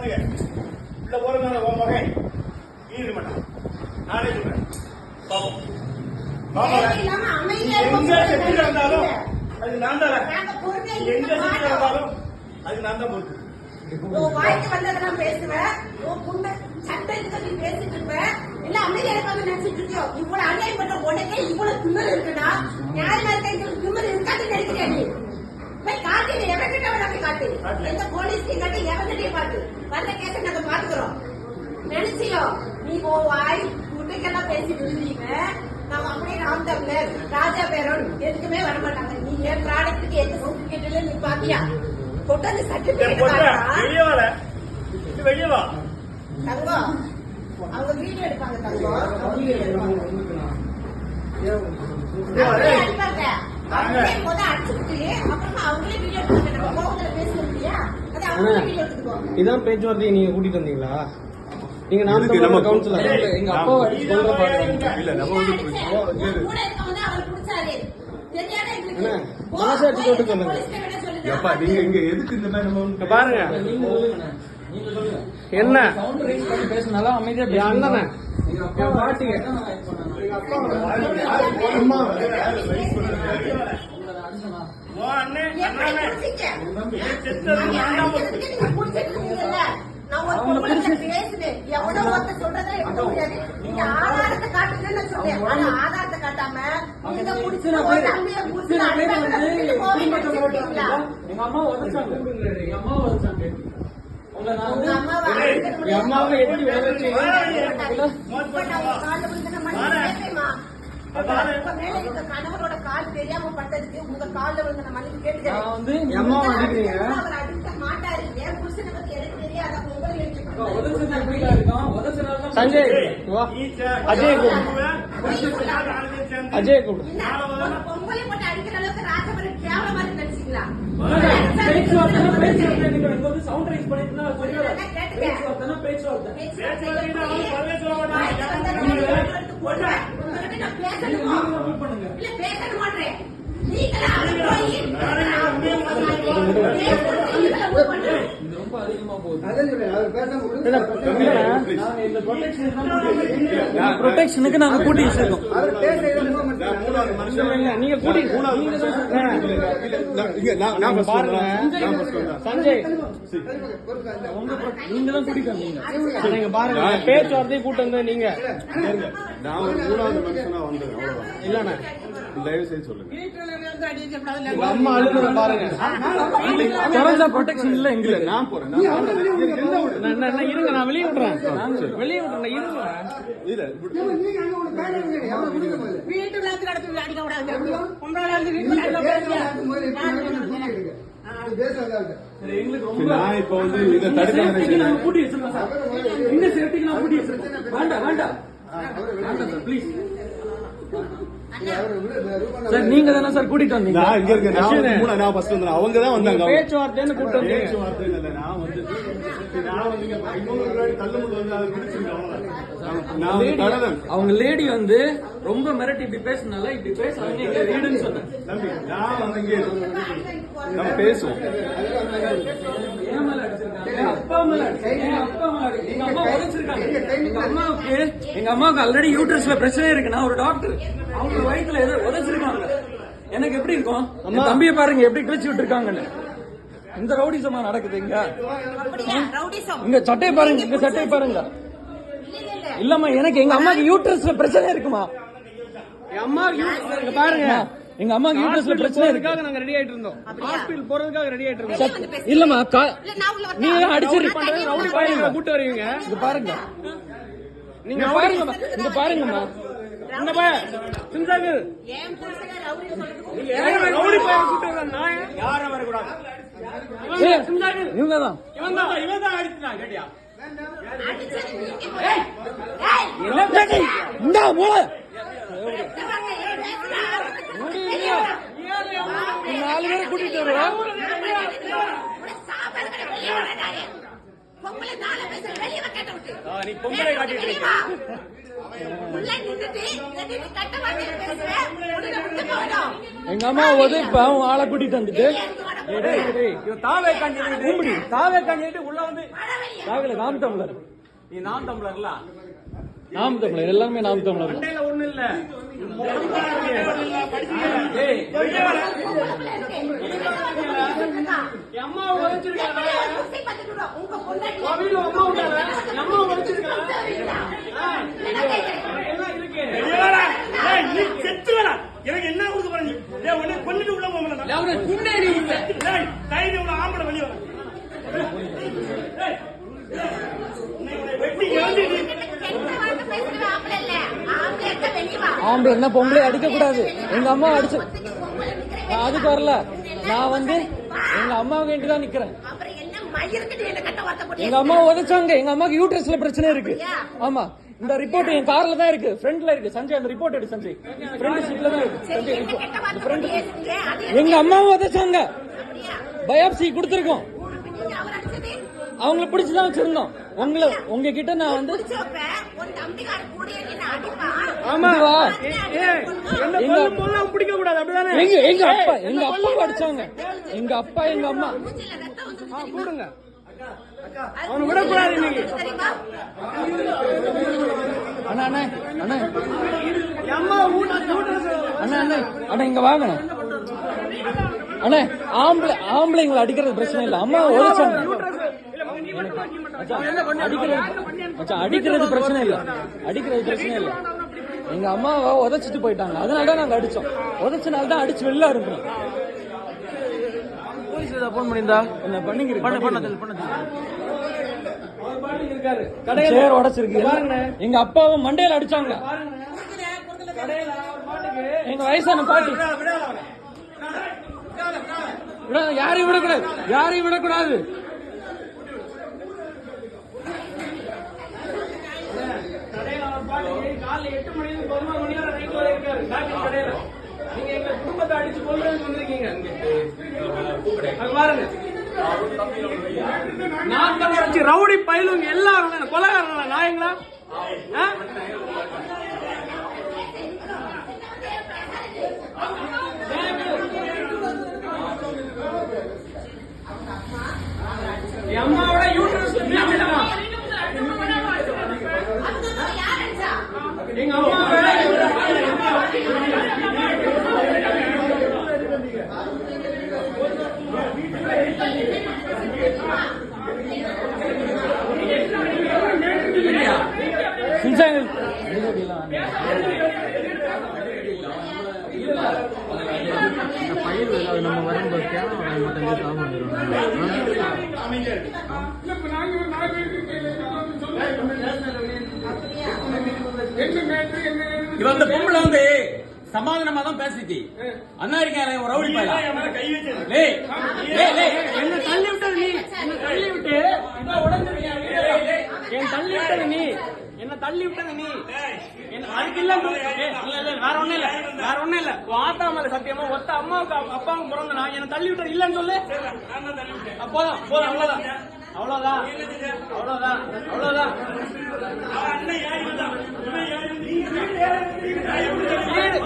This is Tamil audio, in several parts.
பாத்துக்க. உள்ள போறதுனால உன் மகன் ஈடு மாட்டான். நானே சொல்றேன். பாப்போம். எங்க செட்டி இருந்தாலும் அது நான் தான். எங்க செட்டி இருந்தாலும் அது நான் தான் பொறுப்பு. வாய்க்கு வந்ததெல்லாம் பேசுவேன். சட்டத்துக்கு பேசிட்டு இருப்பேன். இல்ல அமைதியா இருக்காம நினைச்சிட்டு இருக்கியோ. இவ்வளவு அநியாயம் பண்ண உடனே இவ்வளவு திமிரு இருக்குன்னா நியாயமா இருக்க திமிரு இருக்காது நினைக்கிறேன். நீ போய் காட்டு, எவன்கிட்ட போய் காட்டு. எந்த போலீஸ்க்கு காட்டு, எவன்கிட்டயும் காட்டு. வந்த கேஸை நாங்க பாத்துக்கிறோம். நினைச்சியோ நீ வாய் முட்டைக்கெல்லாம் பேசிட்டு இருந்தீங்க. நாம அப்படியே ராம் தமிழர், ராஜா பேரோடு எதுக்குமே வரமாட்டாங்க. நீ என் ப்ராடக்ட்டுக்கு எந்த சர்டிபிகேட்ல நீ பாத்தியா? கொட்டாந்து சர்டிபிகேட் வெளியே வா தங்கம். அவங்க வீடியோ எடுப்பாங்க தங்கம். இதான் பேச்சுவார்த்தை. நீங்க கூட்டிட்டு வந்தீங்களா? நீங்க நம்ம கவுன்சிலர் எங்க அப்பா இல்ல நம்ம மனசாட்சி போட்டு சொல்லுங்க. நீங்க இங்க எதுக்கு இந்த மாதிரி பாருங்க என்ன பேசினாலும் அமைதியா அண்ணன் ஆதாரத்தை காட்டுன்னு சொன்னேன். ஆதாரத்தை காட்டாம எங்க அம்மா உதச்சாங்க. அம்மாவை கணவரோட கால் தெரியாம பட்டதுக்கு உங்க காலில் விழுந்த மனைவி கேட்டுக்கிறேன். அடிக்க மாட்டாரு. என் புருஷனை பத்தி எனக்கு தெரியாத சஞ்சய் அஜய் அஜய் பொங்கலை போட்டு அடிக்கிற அளவுக்கு ராஜபுரம் கேவலமா நினைச்சீங்களா? பேச மாட்டேன். ப்ரொடெக்ஷனுக்கு நாங்க கூட்டி வச்சிருக்கோம். நீங்க கூட்டி பாருங்க சஞ்சய், நீங்க தான் கூட்டிட்டு வந்தீங்க. நீங்க பாருங்க பேச்சுவார்த்தையை கூட்டு வந்த நீங்க. நான் ஒரு மூணாவது மனுஷனா வந்தேன். இல்லண்ணா தயவு செய்து சொல்லுங்க. அம்மா அழுகுற பாருங்க. ப்ரொடெக்ஷன் இல்ல எங்க. நான் போறேன். இருங்க, நான் வெளியே விடுறேன். வெளியே விடுறேன். இருங்க. வீட்டுல அடிக்க கூடாது. நான் இப்ப வந்து இதை தடுக்க கூட்டி வச்சிருக்கேன். இந்த சேஃப்டிக்கு நான் கூட்டி வச்சிருக்கேன். வேண்டாம் வேண்டாம் ப்ளீஸ் சார். நீங்க தானே சார் கூட்டிட்டு வந்தீங்க? நான் இங்க இருக்கேன். நான் ஃபர்ஸ்ட் வந்தேன். அவங்க தான் வந்தாங்க. பேச்சுவார்த்தைன்னு கூட்டு வந்தீங்க. பேச்சுவார்த்தை இல்ல. நான் வந்து அவங்க லேடி வந்து ரொம்ப மிரட்டி இப்படி பேசினால இப்படி பேசுறாங்க. எங்க வீடுன்னு சொன்னேன். நான் வந்து இங்கே நம்ம பேசுவோம். எங்க அம்மாவுக்கு ஆல்ரெடி யூட்ரஸ்ல பிரச்சனை இருக்கு. நான் ஒரு டாக்டர். அவங்க வயிற்றுல ஏதோ உதச்சிருக்காங்க. எனக்கு எப்படி இருக்கும்? தம்பியை பாருங்க எப்படி கிழிச்சு விட்டுருக்காங்கன்னு. இந்த ரவுடிசமா நடக்குது இங்க. இங்க சட்டையை பாருங்க. இங்க சட்டையை பாருங்க. இல்லம்மா, எனக்கு எங்க அம்மாக்கு யூட்ரஸ்ல பிரச்சனை இருக்குமா? எங்க அம்மாவுக்கு பாருங்க. எங்க அம்மாக்கு யூட்ரஸ்ல பிரச்சனை இருக்காக நாங்க ரெடி ஆயிட்டு இருந்தோம். ஹாஸ்பிடல் போறதுக்காக ரெடி ஆயிட்டு இருந்தோம். இல்லம்மா, நீங்க அடிச்சு ரவுடி பாருங்க கூட்டு வருவீங்க. இங்க பாருங்க. நீங்க பாருங்கம்மா. இங்க பாருங்கம்மா. இந்த பையன் சிந்தாக்கு ரவுடி பையன் கூட்டு வர நான் யாரும் வரக்கூடாது. இவங்க தான் அடிச்சுட்டான். கேட்டியா? என்ன பேட்டி? இந்த மூல 4 பேரை கூட்டிட்டு வருவோம். நீ பொம்பளை காட்டிட்டு உள்ள நின்னுட்டு இல்லாட்டி நீ கட்ட வார்த்தையில பேசுற, உன்னை விட்டு போகணும். எங்க அம்மா இப்ப அவன் ஆளை கூட்டிட்டு வந்துட்டு தாவே கண்டிட்டு உள்ள வந்து தாவில நாம் தமிழர் நீ நாம் தமிழர்ல நாம் தமிழர் எல்லாமே நாம் தமிழர் மண்டையில ஒண்ணு இல்ல அம்மா உழைச்சிருக்காங்க உங்க பொண்டாட்டி அம்மா உழைச்சிருக்காங்க எனக்கு என்ன கொடுக்க போறீங்க உடனே கொண்டுட்டு உள்ள போகணும் குண்டேரி தைரியம் உள்ள ஆம்பளை வெளியே வர வெட்டி ஆம்பளை என்ன பொம்பளை அடிக்க கூடாது. எங்க அம்மா அடிச்சு அதுக்கு வரல. நான் வந்து எங்க அம்மா வேண்டி தான் நிக்கிறேன். எங்க அம்மா உதைச்சாங்க. எங்க அம்மாக்கு யூட்ரஸ்ல பிரச்சனை இருக்கு. ஆமா, இந்த ரிப்போர்ட் என் கார்ல தான் இருக்கு, ஃப்ரண்ட்ல இருக்கு. சஞ்சய் அந்த ரிப்போர்ட் எடு சஞ்சய், ஃப்ரண்ட் சீட்ல தான் இருக்கு சஞ்சய். எங்க அம்மா உதைச்சாங்க, பயாப்சி கொடுத்துருக்கோம். அவங்கள பிடிச்சுதான் வச்சிருந்தோம். உங்ககிட்ட நான் வந்து பிடிக்க கூடாது அப்படிதானே. எங்க அப்பா அடிச்சாங்க. எங்க அப்பா எங்க அம்மா கூடுங்க, அவனை விடக்கூடாது இன்னைக்கு. அண்ணா அண்ணா அண்ணா அம்மா அண்ணா அண்ணா அண்ணா இங்க வாங்க அண்ணா. ஆம்பளைங்களை அடிக்கிறது பிரச்சனை இல்ல. அம்மா உழைச்சாங்க. அடிக்கிறது பிரச்சனை இல்ல, அடிக்கிறது பிரச்சனை இல்ல. எங்க அம்மாவை உதைச்சிட்டு போயிட்டாங்க, அதனாலதான் நாங்க அடிச்சோம். உதைச்சனால்தான் அடிச்சு வெளில இருக்கோம். போலீஸ்ல போன் பண்ணிருந்தா என்ன பண்ணிக்கிறேன் சேர் உடைச்சிருக்கு. எங்க அப்பாவை மண்டையில அடிச்சாங்க. எங்க வயசான பாட்டி யாரையும் விடக்கூடாது, யாரையும் விடக்கூடாது. காலைல 8 மணில 11 மணி வரை நைட் வரை இருக்காரு டாக்டர் கடையில. நீங்க எங்க குடும்பத்தை அடிச்சு கொல்றதுக்கு வந்திருக்கீங்க. அங்க பாருங்க, நான் தான் அடிச்சு ரவுடி பயிலுங்க எல்லாரும் கொலைகாரங்களா நாயங்களா? அம்மாவோட யூட்ரஸ் எங்க அம்மா நம்ம வரும்போது இவன் அந்த பொம்பளை வந்து சமாதானமா தான் பேசிச்சு. அண்ணா இருக்காரு ரவுடி பையன் என்ன தள்ளி விட்டது நீ, என்ன தள்ளி விட்டு என் தள்ளி விட்டது நீ, என்ன தள்ளி விட்டது நீ. அதுக்கு இல்ல வேற ஒண்ணும் இல்ல, வேற ஒண்ணும் இல்ல. ஆத்தா மேல சத்தியமா ஒத்த அம்மாவுக்கு அப்பாவுக்கு பிறந்தனா என்ன தள்ளி விட்டது இல்லன்னு சொல்லு. போதும் போதும், அவ்வளவுதான் அவ்வளவுதான் அவ்வளவுதான் அவ்வளவுதான்.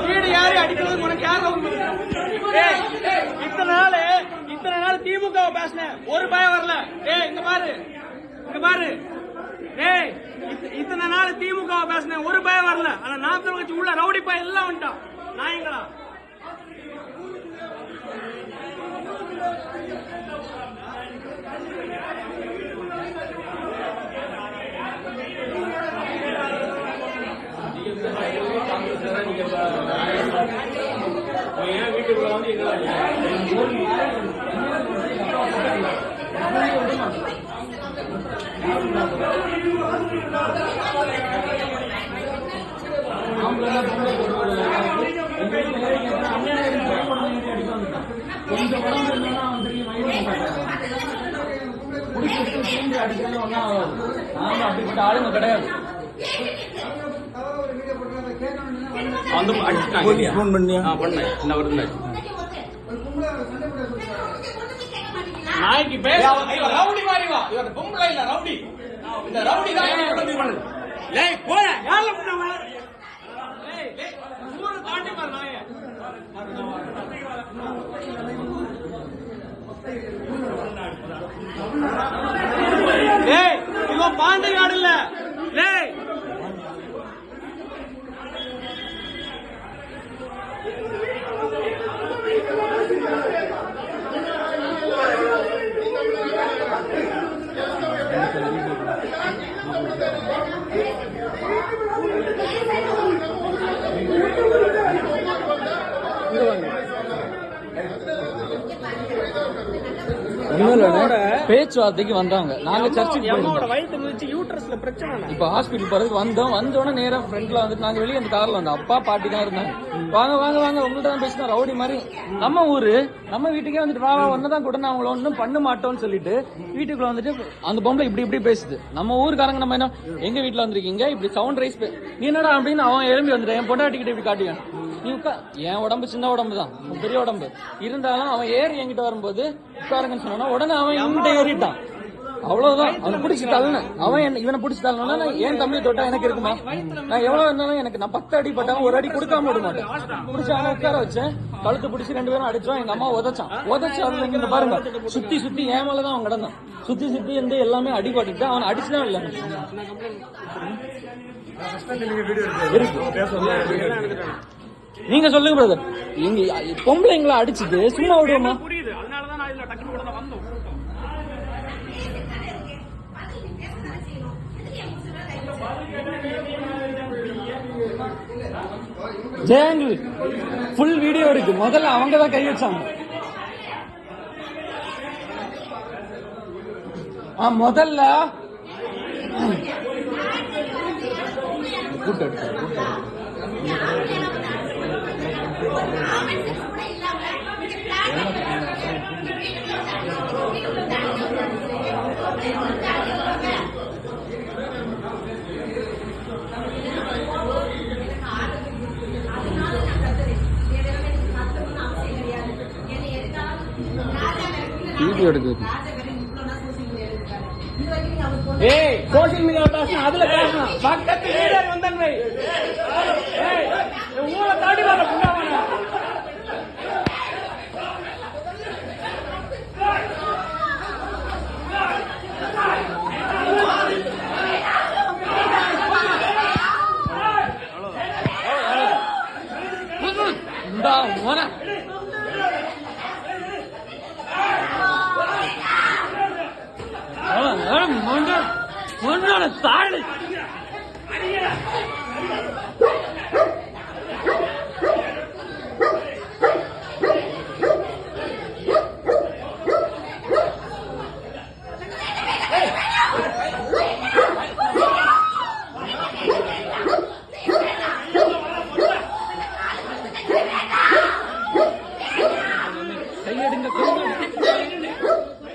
வீடு யாரு அடிக்கிறது உனக்கு யாரு? இத்தனை நாள் திமுக பேசினேன், ஒரு பயம் வரல. இங்க பாரு இத்தனை நாள் திமுக பேசினேன், ஒரு பயம் வரல. ஆனா நாத்தம் வச்சு உள்ள ரவுடி பயம் எல்லாம் வந்துட்டான் நாயங்களா. வீட்டுக்குள்ள வந்து அப்படிப்பட்ட ஆளுங்க கிடையாது. போன் பண்ணியா? பண்ணேன். என்ன வருது நாய்க்கு பேச ரவுடி மாதிரி வா. இவர் பொம்பளை இல்ல, ரவுடி. இந்த ரவுடி தான் ஏய் போற யாருல பண்ண வா? ஏய், ஏய், ஊரை தாண்டி பாரு நாயே. ஏய், இவன் பாண்டிகாடு இல்ல. ஏய், பேச்சுவார்த்தைக்கு வந்தாங்க. நாங்க சர்ச்சுக்கு அம்மாவோட போயிருந்தோம். வயிற்று மிதிச்சு யூட்ரஸ்ல பிரச்சனை. இப்ப ஹாஸ்பிட்டல் போறதுக்கு வந்தோடனே நேரா ஃப்ரெண்ட்ல வந்துட்டு நாங்க வெளியே அந்த கார்ல வந்தோம். அப்பா பாட்டி தான் இருந்தாங்க. வாங்க வாங்க வாங்க உங்கள்ட்ட தான் பேசினா ரவுடி மாதிரி. நம்ம ஊரு நம்ம வீட்டுக்கே வந்துட்டு வா ஒன்னதான் கூட நான் அவங்கள ஒன்னும் பண்ண மாட்டோம்னு சொல்லிட்டு வீட்டுக்குள்ள வந்துட்டு அந்த பொம்பளை இப்படி பேசுது. நம்ம ஊருக்காரங்க நம்ம என்ன எங்க வீட்டுல வந்திருக்கீங்க இப்படி சவுண்ட் ரைஸ் நீ என்னடா அப்படின்னு அவன் எழும்பி வந்துட்டேன். என் பொண்டாட்டிக்கிட்ட இப்படி காட்டியான். நீ என் உடம்பு சின்ன உடம்பு தான், பெரிய உடம்பு இருந்தாலும் அவன் ஏறி என்கிட்ட வரும்போது உட்காருங்கன்னு சொன்னா உடனே அவன் என்கிட்ட ஏறிட்டான். அவ்வளவுதான். அவன் பிடிச்சி தள்ளன. அவன் இவனை பிடிச்சி தள்ளனா என் தம்பியை தொட்டா எனக்கு இருக்குமா? நான் எவ்வளவு இருந்தாலும் எனக்கு நான் 10 அடி பட்டாலும் ஒரு அடி கொடுக்காம விட மாட்டேன். பிடிச்சி அவனை உட்கார வச்சேன். கழுத்து பிடிச்சி 2 பேரும் அடிச்சோம். எங்க அம்மா உதச்சான். அதுல இங்க பாருங்க சுத்தி ஏன் மேலதான் அவன் கிடந்தான். சுத்தி இருந்து எல்லாமே அடிபட்டு அவன் அடிச்சுதான் இல்ல. நீங்க சொல்லுங்க பிரதர். இங்க பொம்பளைங்களை அடிச்சுட்டு சும்மா விடுவோமா? புரியுது. அதனாலதான் நான் இதுல டக்குனு கூட வந்தோம். ஜெயங்கிள் ஃபுல் வீடியோ இருக்கு. முதல்ல அவங்க தான் கை வச்சாங்க. முதல்ல வீடியோ எடுக்குது. ஏய், சோசியல் மீடியா பேசணும், அதுல பேசணும். பக்கத்து லீடர் வந்தன்மை. ஏய், ஊரை தாண்டி வர புண்ணாவான. தாழ்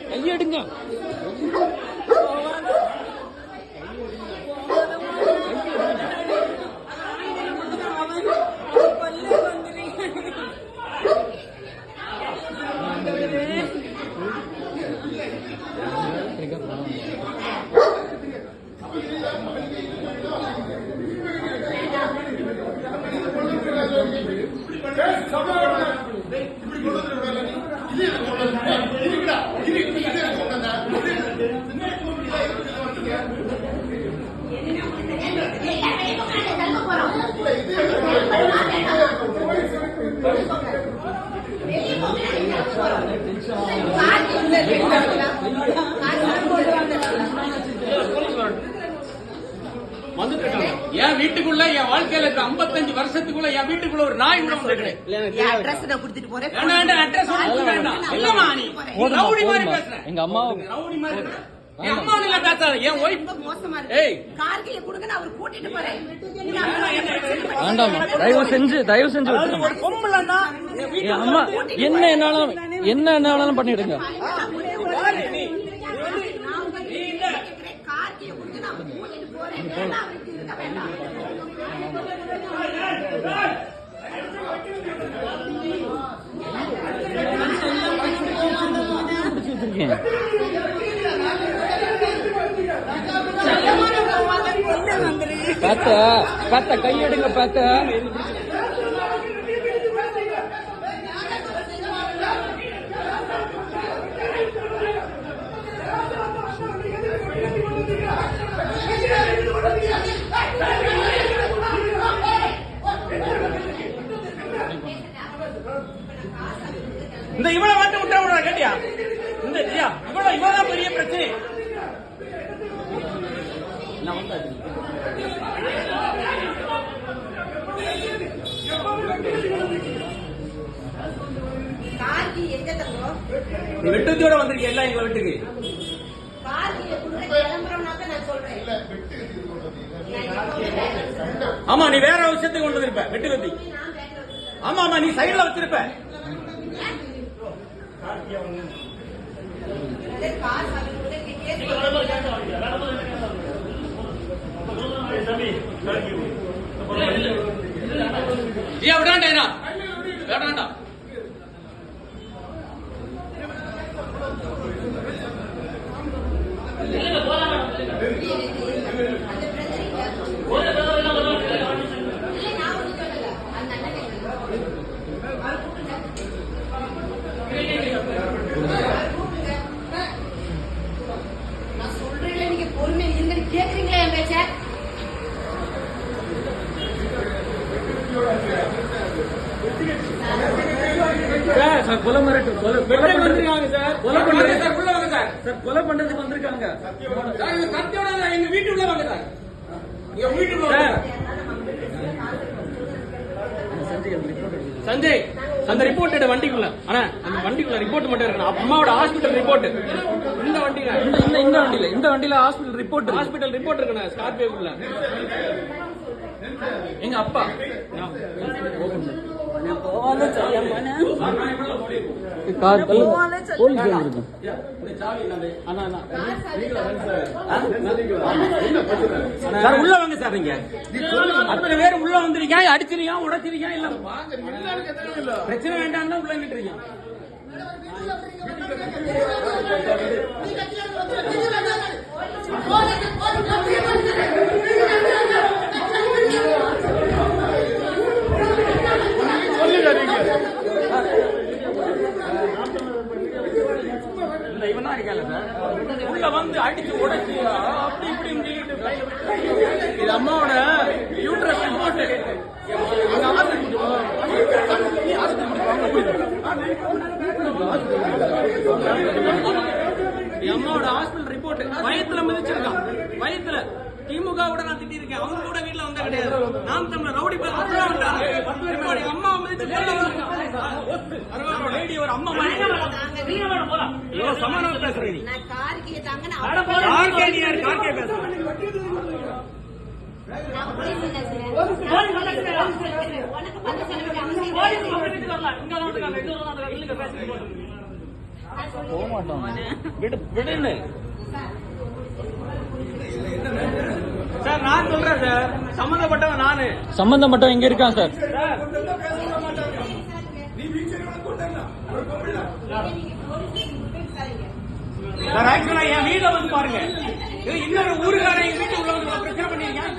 கையெடுங்க. என் வீட்டுக்குள்ள என் வாழ்க்கையில இருக்க 55 வருஷத்துக்குள்ள என் வீட்டுக்குள்ள ஒரு நாய் கூட வந்திருக்கு. அட்ரஸ் நான் கொடுத்துட்டு போறேன். அட்ரஸ் வேண்டாம். இல்லமா நீ ரவுடி மாதிரி பேசுற. எங்க அம்மா ரவுடி மாதிரி என் அம்மா நீல பேசாத. என் ஒய்ஃப் ரொம்ப மோசமா ஏய் இருக்கு. கார்கில கொடுங்க, நான் அவர் கூட்டிட்டு போறேன். வேண்டாமா? தயவு செஞ்சு விட்டுருங்க. ஒரு பொம்பளைன்னா என் அம்மா என்ன என்னாலும் பண்ணிடுங்க. கார்கில கொடுங்க, நான் அவர் கூட்டிட்டு போறேன். வச்சிருக்கேன். பேத்த கையெடுங்க பேத்த. இந்த இவ்வளவு வாட்டு விட்டா விடுறா கேட்டியா? இந்த இவ்வளவு பெரிய பிரச்சனை. கார்கி எங்க தங்கம்? நீ வெட்டுத்தியோட வந்திருக்க எல்லாம் எங்க வீட்டுக்கு. கார்கிய குடுற கிளம்புறோம்னாக்க நான் சொல்றேன். ஆமா நீ வேற விஷயத்துக்கு கொண்டு வந்திருப்ப வெட்டு கத்தி. ஆமா ஆமா நீ சைடுல வச்சிருப்ப. அதே கார் சாவிக்குள்ள கேஸ் ஜியா விடாண்டா வேண்டாண்டா. நான் சொல்றேன், நீங்க பொறுமையா இருங்க. கேக்குறீங்களா என் பேச்ச? சார் கொலை மிரட்டு கொலை வந்திருக்காங்க சார். கொலை பண்றது சார் உள்ள வாங்க சார். சார் கொலை பண்றதுக்கு வந்திருக்காங்க. சார் இந்த கத்தியோட எங்க வீட்டுக்குள்ள வாங்க சார். எங்க வீட்டுக்குள்ள வாங்க. சஞ்சய் அந்த ரிப்போர்ட் எடு வண்டிக்குள்ள. ஆனா அந்த வண்டிக்குள்ள ரிப்போர்ட் மட்டும் இருக்கணும். அம்மாவோட ஹாஸ்பிடல் ரிப்போர்ட் இந்த வண்டியில இந்த வண்டியில ஹாஸ்பிடல் ரிப்போர்ட் இருக்கணும். ஸ்கார்பியோக்குள்ள எங்க அப்பா சார் உள்ள வாங்க சார். நீங்க அத்தனை பேர் உள்ள வந்திருக்கீங்க. அடிச்சிருக்கீங்க உடைச்சிருக்கீங்க. இல்ல பிரச்சனை வேண்டாம் தான் உள்ள இருக்கீங்க. இல்ல இவனா இருக்கல சார். உள்ள வந்து அடிச்சு உடைச்சு அப்படி இப்படி இது அம்மாவோட யூட்ரஸ் ரிப்போர்ட். அம்மாவோட ஹாஸ்பிடல் ரிப்போர்ட். வயத்துல மிதிச்சிருக்கான். வயத்துல திமுக கூட நான் திட்டிருக்கேன். அவங்க கூட வீட்டுல வந்தா கிடையாது. நாம் தமிழர் ரவுடி பேர் அம்மா மிதிச்சு ஒரு அம்மா சமாதானம் பேசுறேன். நான் கார்கிய தாங்க நான் கார்கே பேசுறேன். உனக்கு பத்து விடுன்னு சார் நான் சொல்றேன் சார். சம்பந்தப்பட்டவன் நானு. சம்பந்தப்பட்டவன் எங்க இருக்கான் சார்? சார் ஆக்சுவலா என் வீட்டுல வந்து பாருங்க. இன்னொரு ஊருக்கார எங்க வீட்டு உள்ள வந்து பிரச்சனை பண்ணிருக்கேன்.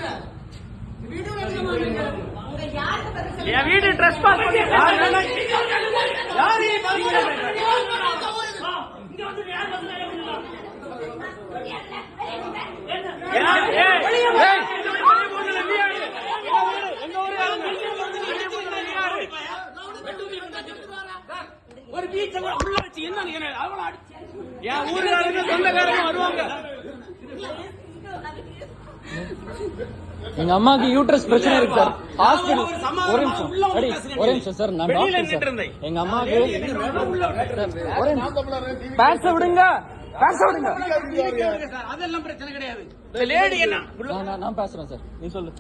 என் வீடு ட்ரெஸ் பாஸ் பண்ணி ஒரு பீச்ச உள்ள வச்சு என்ன என் ஊருக்காரங்க சொந்தக்காரங்க வருவாங்க. எங்க அம்மாக்கு யூட்ரஸ் பிரச்சனை இருக்கு சார். ஹாஸ்பிடல் ஒரு நிமிஷம் சார். நான் டாக்டர் சார். எங்க அம்மாக்கு ஒரு பேச விடுங்க. அதெல்லாம் பிரச்சனை கிடையாது. லேடி என்ன நான் பேசுறேன் சார். நீ சொல்லு.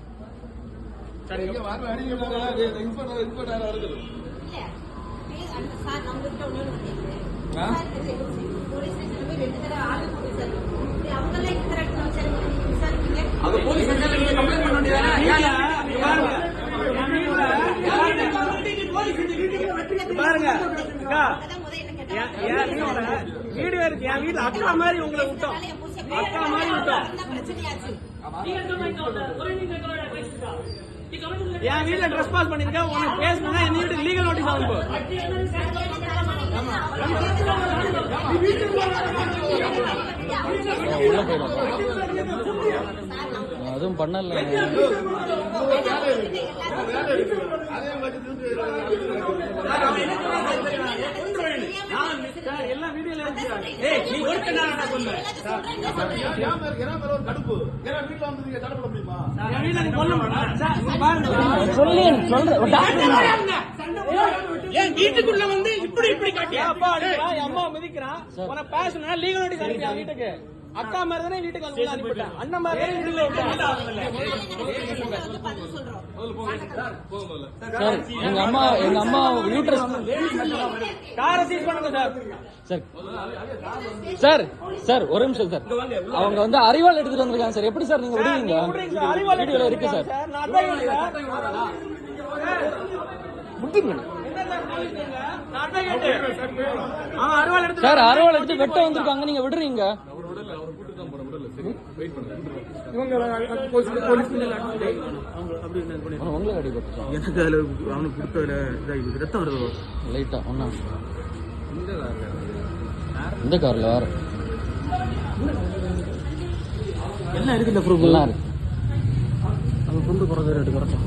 பாருங்க வீடு இருக்கு. என் வீட்டுல அக்கா மாதிரி உங்களை விட்டோம். அக்கா மாதிரி விட்டோம். பிரச்சனையாச்சு. என் வீட்டுல ட்ரெஸ் பாஸ் பண்ணிருக்க உனக்கு பேசணும்னா என் வீட்டுக்கு லீகல் நோட்டீஸ் ஆகும் இப்போ. உள்ள போயிடும். அதுவும் பண்ணல. எல்லாம் வீடியோல இருக்கு. நீ ஒருத்தர் நான் சொல்லுவேன் என் வீட்டுல நீ கொல்ல மாட்டேன் சார். நீ பாருங்க ஏன் வீட்டுக்குள்ள வந்து இப்படி காட்டியா அப்பா அடிக்கிறான், என் அம்மா மிதிக்கிறான். உனக்கு பேசணும்னா லீகல் நோட்டீஸ் அனுப்பியா வீட்டுக்கு. அக்கா மாதிரி தானே வீட்டுக்கு வந்து அனுப்பிட்டேன். அண்ணன் மாதிரி தானே வீட்டுல விட்டேன். சார் எங்க அம்மா யூட்ரஸ் காரை சீஸ் பண்ணுங்க சார். சார் சார் ஒரு நிமிஷம் சார். அவங்க வந்து அறிவாள் எடுத்துட்டு வந்திருக்காங்க சார். எப்படி சார் நீங்க விடுவீங்க? வீடியோல இருக்கு சார். நான் அதான் சார் அறுவாள் எடுத்து வெட்ட வந்திருக்காங்க, நீங்க விடுறீங்க? உங்களை அடிபட்டுச்சான் எனக்கு அதுல அவனுக்கு கொடுத்ததுல ரத்தம் வருது லைட்டா. ஒன்னா இந்த கார்ல வேற எல்லாம் இருக்குல்ல ப்ரூஃப் எல்லாம் இருக்கு. அவன் கொண்டு போறது ரேட்டு குறைச்சான்.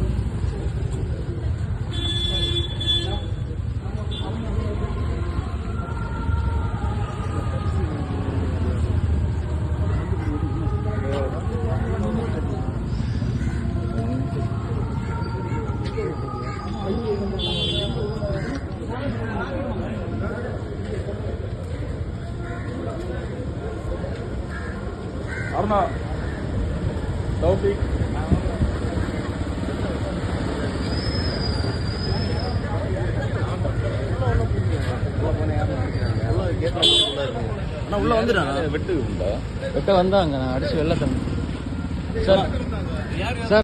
அருணா தௌஃபிக் உள்ள வந்துட்டாங்க. வெட்ட வந்தாங்க, நான் அடிச்சு வெளில தந்தேன் சார். சார்